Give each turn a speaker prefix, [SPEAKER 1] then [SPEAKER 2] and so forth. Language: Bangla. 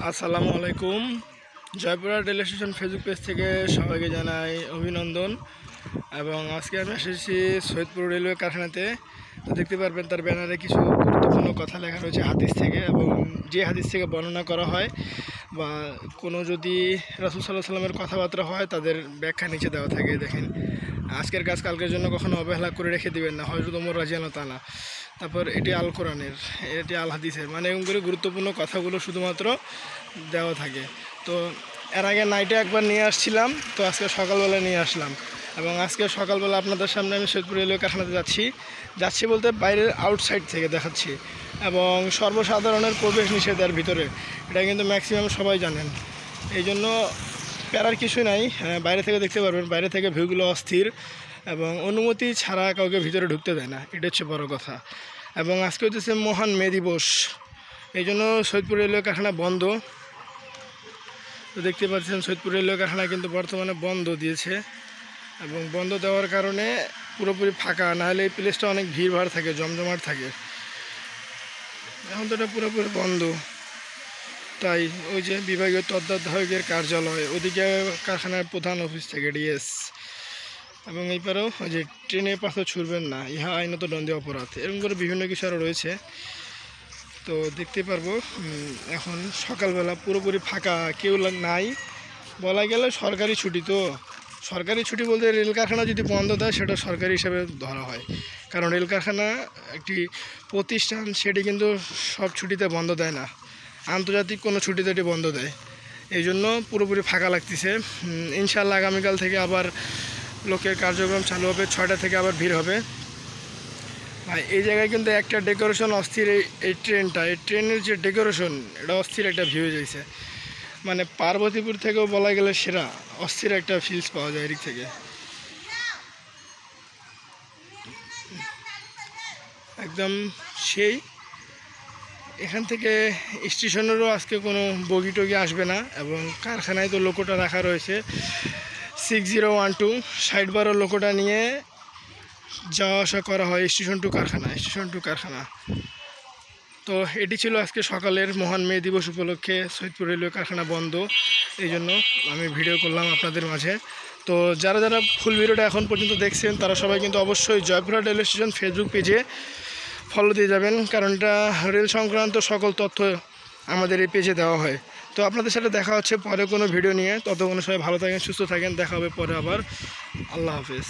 [SPEAKER 1] আসসালামু আলাইকুম। Joypurhat rail station Facebook page থেকে সবাইকে জানাই অভিনন্দন। এবং আজকে আমি এসেছি সৈয়দপুর রেলওয়ে কারখানাতে। তো দেখতে পারবেন তার ব্যানারে কিছু গুরুত্বপূর্ণ কথা লেখা রয়েছে হাদিস থেকে, এবং যে হাদিস থেকে বর্ণনা করা হয় বা কোনো যদি রাসূল সাল্লাল্লাহু আলাইহি সাল্লামের কথাবার্তা হয় তাদের ব্যাখ্যা নিচে দেওয়া থাকে। দেখেন, আজকের কাজ কালকের জন্য কখনো অবহেলা করে রেখে দিবেন না, হযরত ওমর রাদিয়াল্লাহু তাআলা। তারপর এটি আল কোরআনের, এটি আল হাদিসের, মানে এরকম করে গুরুত্বপূর্ণ কথাগুলো শুধুমাত্র দেওয়া থাকে। তো এর আগে নাইটে একবার নিয়ে আসছিলাম, তো আজকে সকালবেলা নিয়ে আসলাম। এবং আজকে সকালবেলা আপনাদের সামনে আমি সৈয়দপুর রেলওয়ে কারখানাতে যাচ্ছি বলতে বাইরের আউটসাইড থেকে দেখাচ্ছি। এবং সর্বসাধারণের প্রবেশ নিষেধের ভিতরে, এটা কিন্তু ম্যাক্সিমাম সবাই জানেন। এই জন্য প্যারার কিছু নাই, বাইরে থেকে দেখতে পারবেন। বাইরে থেকে ভিউগুলো অস্থির এবং অনুমতি ছাড়া কাউকে ভিতরে ঢুকতে দেয় না, এটা হচ্ছে বড় কথা। এবং আজকে হচ্ছে মহান মে দিবস, এই জন্য সৈয়দপুর রেলওয়ে কারখানা বন্ধ। তো দেখতে পাচ্ছেন সৈয়দপুর রেলওয়ে কারখানা কিন্তু বর্তমানে বন্ধ দিয়েছে, এবং বন্ধ দেওয়ার কারণে পুরোপুরি ফাঁকা, নাহলে এই প্লেসটা অনেক ভিড়ভাড় থাকে, জমজমাট থাকে। এখন তো এটা পুরোপুরি বন্ধ। তাই ওই যে বিভাগীয় তত্ত্বাবধায়কের কার্যালয়, ওদিকে কারখানার প্রধান অফিস থেকে ডিএস, এবং এই পারেও ওই যে ট্রেনে পাথর ছুড়বেন না, ইহা আইনত দণ্ডনীয় অপরাধ, এরকম করে বিভিন্ন কিছু আরও রয়েছে। তো দেখতে পারবো এখন সকালবেলা পুরোপুরি ফাঁকা, কেউ নাই বলা গেলে। সরকারি ছুটি, তো সরকারি ছুটি বলতে রেল কারখানা যদি বন্ধ দেয় সেটা সরকারি হিসাবে ধরা হয়, কারণ রেল কারখানা একটি প্রতিষ্ঠান, সেটি কিন্তু সব ছুটিতে বন্ধ দেয় না, আন্তর্জাতিক কোনো ছুটিতে এটি বন্ধ দেয়। এই জন্য পুরোপুরি ফাঁকা লাগতেছে। ইনশাআল্লাহ আগামীকাল থেকে আবার লোকের কার্যক্রম চালু হবে, 6টা থেকে আবার ভিড় হবে। ভাই এই জায়গায় কিন্তু একটা ডেকোরেশন অস্থির, এই ট্রেনের যে ডেকোরেশন, এটা অস্থির একটা ভিউ যাইছে, মানে পার্বতীপুর থেকেও বলা গেলে সেরা, অস্থির একটা ফিলস পাওয়া যায় এদিক থেকে। একদম সেই এখান থেকে স্টেশনেরও আজকে কোনো বগি টগি আসবে না, এবং কারখানায় তো লোকোটা রাখা রয়েছে 6012, 60-12 লোকোটা নিয়ে যাওয়া আসা করা হয় স্টেশন টু কারখানা। তো এটি ছিল আজকে সকালের মহান মে দিবস উপলক্ষে সৈয়দপুর রেলওয়ে কারখানা বন্ধ, এই জন্য আমি ভিডিও করলাম আপনাদের মাঝে। তো যারা ফুল ভিডিওটা এখন পর্যন্ত দেখছেন তারা সবাই কিন্তু অবশ্যই জয়পুরহাট রেলওয়ে স্টেশন ফেসবুক পেজে ফলো দিয়ে যাবেন, কারণ এটা রেল সংক্রান্ত সকল তথ্য আমাদের এই পেজে দেওয়া হয়। তো আপনাদের সাথে দেখা হচ্ছে পরে কোনো ভিডিও নিয়ে, ততক্ষণ সবাই ভালো থাকেন, সুস্থ থাকেন, দেখা হবে পরে আবার। আল্লাহ হাফেজ।